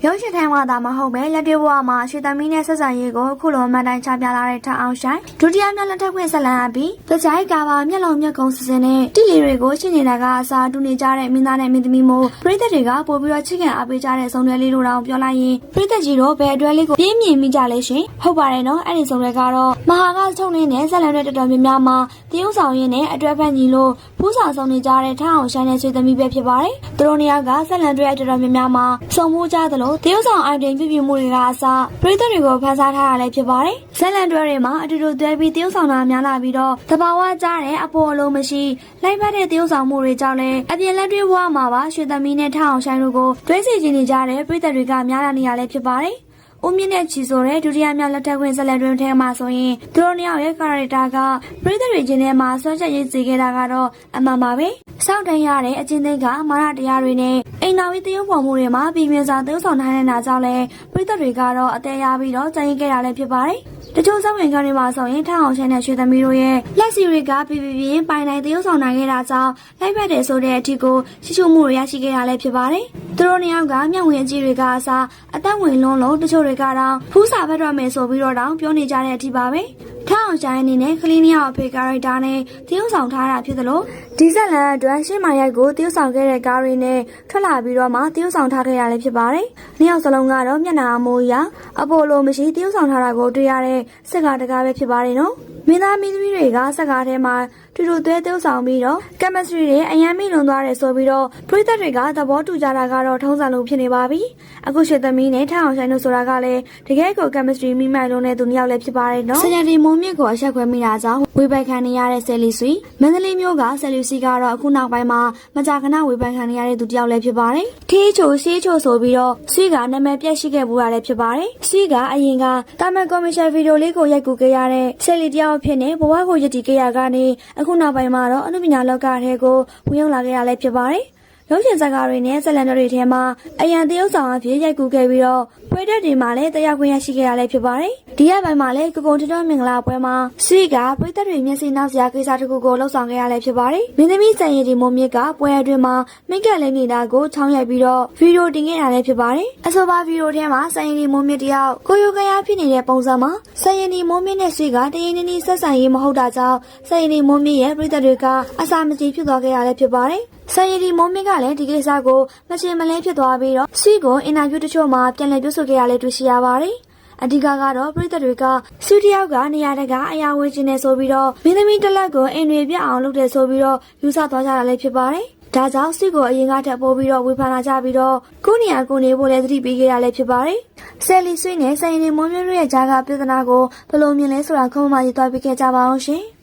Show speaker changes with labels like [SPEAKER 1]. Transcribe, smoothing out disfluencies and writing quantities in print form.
[SPEAKER 1] ရုပ်ရှင်ထဲမှာသာမဟုတ်ပဲလက်တွေ့ဘဝမှာရွှေသမီးနဲ့ဆက်ဆံရေးကိုအခုလိုအမှန်တိုင်းချပြလာတဲ့ထအောင်ဆိုင်ဒုတိယမြောက်လက်ထပ်ခွင့်ဆက်လန်းအပြီးတကြိုက်ကပါမျက်လုံးမျက်ကုံးစစင်းနဲ့တိလီတွေကိုရှင်းနေတာကအစားတူနေကြတဲ့မင်းသားနဲ့မင်းသမီးမို့ပရိသတ်တွေကပို့ပြီးတော့ချစ်ခင်အားပေးကြတဲ့ဆုံးတွဲလေးတို့တောင်ပြောလိုက်ရင်ပရိသတ်ကြီးတို့ဘယ်အတွဲလေးကိုပြင်းမြင်မိကြလဲရှင်ဟုတ်ပါတယ်နော်အဲ့ဒီဆုံးတွဲကတော့မဟာကချုံနေနဲ့ဆက်လန်းတဲ့တော်တော်များများမှာတရုပ်ဆောင်ရင်းနဲ့အတွဲဖက်ညီလို့ဖူးဆောင်ဆောင်နေကြတဲ့ထအောင်ဆိုင်နဲ့ဆွေသမီးပဲဖြစ်ပါတယ်သူတို့နှစ်ယောက်ကဆက်လန်းတဲ့တော်တော်များများမှာစုံမှုကြသလိုတရုပ်ဆောင်အိုင်တင်ပြမှုတွေကအစားပရိသတ်တွေကိုဖန်ဆားထားတာလည်းဖြစ်ပါတယ်ဆက်လန်းတွဲတွေမှာအတူတူတွဲပြီးတရုပ်ဆောင်တာများလာပြီးတော့တဘာဝကြတဲ့အပေါ်အလုံးမရှိလိုက်ပတ်တဲ့တရုပ်ဆောင်မှုတွေကြောင့်လည်းအပြင်လက်တွေ့ဘဝမှာပါရွှေသမီးနဲ့ထအောင်ဆိုင်တို့ကိုတွဲစီချင်နေကြတဲ့ပရိသတ်တွေကများလာနေရလဲဖြစ်ပါတယ်ဦးမြင့်နဲ့ချီဆိုတဲ့ဒုတိယမြောက်လက်ထပ်ခွင့်ဆက်လက်တွင်ထဲမှာဆိုရင်သူတို့နှစ်ယောက်ရဲ့ကာရက်တာကပရိသတ်တွေချင်းထဲမှာဆွဲချက်ရေးစီခဲ့တာကတော့အမှန်ပါပဲစောင့်တန်းရတဲ့အချင်းသိန်းကမာရတရားတွေနဲ့အိမ်တော်ရေးတရုပ်ပေါ်မှုတွေမှာပြည်မြင်စွာသရုပ်ဆောင်ထားနေတာကြောင့်လည်းပရိသတ်တွေကတော့အသေးရပြီးတော့ကြံရင်ခဲ့တာလည်းဖြစ်ပါတယ်တချို့စောင့်ဝင်ခန်းတွေမှာဆိုရင်ထအောင်ဆိုင်နဲ့ရွှေသမီးတို့ရဲ့လက်စီတွေကပြပိုင်နိုင်တရုပ်ဆောင်နိုင်ခဲ့တာကြောင့်လိုက်ဖက်တယ်ဆိုတဲ့အထီကိုရှိချုံမှုတွေရရှိခဲ့တာလည်းဖြစ်ပါတယ်သူတို့နှစ်ယောက်ကမျက်ဝင်အကြီးတွေကအစားအသက်ဝင်လုံးလုံးတချို့တွေကတော့ဖူးစာဖက်တော့မယ်ဆိုပြီးတော့တောင်ပြောနေကြတဲ့အထီပါပဲထအောင်ဆိုင်အနေနဲ့ကလေးနှစ်ယောက်အဖေကာရိုက်တာနဲ့တရုပ်ဆောင်ထားတာဖြစ်သလိုဒီဇက်လန်အတွက်ရှင်းမာရိုက်ကိုတရုပ်ဆောင်ခဲ့တဲ့ကားတွေနဲ့ထွက်လာပြီးတော့မှတရုပ်ဆောင်ထားခဲ့ရလည်းဖြစ်ပါတယ်နှစ်ယောက်စလုံးကတော့မျက်နှာအမိုးအရာအပေါ်လိုမရှိတရုပ်ဆောင်ထားတာကိုတွေ့ရတဲ့စက်ကားတကားပဲဖြစ်ပါတယ်နော်မင်းသားမင်းသမီးတွေကစက်ကားထဲမှာတူတူသွဲတရုပ်ဆောင်ပြီးတော့ chemistry တွေအယမ်းမိလွန်သွားတယ်ဆိုပြီးတော့ပရိသတ်တွေကသဘောတူကြတာကတော့ထုံးစံလိုဖြစ်နေပါပြီအခုရွှေသမီးနဲ့ထအောင်ဆိုင်တို့ဆိုတာကလည်းတကယ်ကို chemistry မိမိုင်လုံးနဲ့သူနှစ်ယောက်လည်းဖြစ်ပါတယ်နော်ဆရာဒီမိုးမြင့်ကိုအဆက်ခွဲမိတာကြောင့်ဝေဖန်ခံနေရတဲ့ဆယ်လီဆွေမန္တလေးမျိုးကဆယ်လီစီကတော့အခုနောက်ပိုင်းမှာမကြာခဏဝေဖန်ခံနေရတဲ့သူတစ်ယောက်လည်းဖြစ်ပါတယ်ထေးချိုရှေးချိုဆိုပြီးတော့ဆွေကနာမည်ပြက်ရှိခဲ့ဘူးတာလည်းဖြစ်ပါတယ်ဆွေကအရင်ကတာမန်ကော်မရှင်ဗီဒီယိုလေးကိုရိုက်ကူခဲ့ရတဲ့ဆယ်လီတစ်ယောက်ဖြစ်နေဘဝကိုရည်တည်ခဲ့ရကနေအခုနောက်ပိုင်းမှာတော့အနုပညာလောကထဲကိုဝင်ရောက်လာခဲ့ရလည်းဖြစ်ပါတယ်ရုပ်ရှင်ဇာတ်ကားတွေနဲ့ဇာတ်လမ်းတွေထဲမှာအရန်တရုပ်ဆောင်အဖြစ်ရိုက်ကူးခဲ့ပြီးတော့ပွဲတက်တွေမှာလည်းတရားခွင့်ရရှိခဲ့ရလည်းဖြစ်ပါတယ်ဒီရက်ပိုင်းမှာလည်းကုကုံထွန်းမင်္ဂလာပွဲမှာဆွေကပွဲတက်တွေမျက်စိနောက်စရာကိစ္စတစ်ခုကိုလှုပ်ဆောင်ခဲ့ရလည်းဖြစ်ပါတယ်မင်းသမီးစံရည်ဒီမိုးမြင့်ကပွဲအတွင်းမှာမိတ်ကလေးနေတာကိုချောင်းရိုက်ပြီးတော့ဗီဒီယိုတင်ခဲ့တာလည်းဖြစ်ပါတယ်အဆိုပါဗီဒီယိုထဲမှာစံရည်ဒီမိုးမြင့်တယောက်ကိုယိုကရဖြစ်နေတဲ့ပုံစံမှာစံရည်ဒီမိုးမြင့်နဲ့ဆွေကတရင်နီဆက်ဆံရေးမဟုတ်တာကြောင့်စံရည်ဒီမိုးမြင့်ရဲ့ပရိသတ်တွေကအစာမကြေဖြစ်သွားခဲ့ရလည်းဖြစ်ပါတယ်ဆန်ရည်ဒီမိုးမြင့်ကလည်းဒီကိစ္စကိုမချင်မလဲဖြစ်သွားပြီးတော့ဆွေကိုအင်တာဗျူးတချို့မှာပြန်လည်ပြောဆိုခဲ့ရလဲတွေ့ရှိရပါတယ်။အဓိကကတော့ပရိသတ်တွေကဆွေတယောက်ကနေရာတကာအရာဝယ်ခြင်းနဲ့ဆိုပြီးတော့မင်းသမီးတစ်လက်ကိုအင်တွေပြအောင်လုပ်တယ်ဆိုပြီးတော့ယူဆသွားကြတာလည်းဖြစ်ပါတယ်။ဒါကြောင့်ဆွေကိုအရင်ကထပ်ပို့ပြီးတော့ဝေဖန်လာကြပြီးတော့ကိုနေရာကိုနေဖို့လည်းသတိပေးခဲ့ရလဲဖြစ်ပါတယ်။ဆယ်လီဆွေနဲ့ဆန်ရည်ဒီမိုးမြင့်ရဲ့ဂျာကပြဿနာကိုဘယ်လိုမြင်လဲဆိုတာခုမှရေးသွားပြခဲ့ကြပါအောင်ရှင်။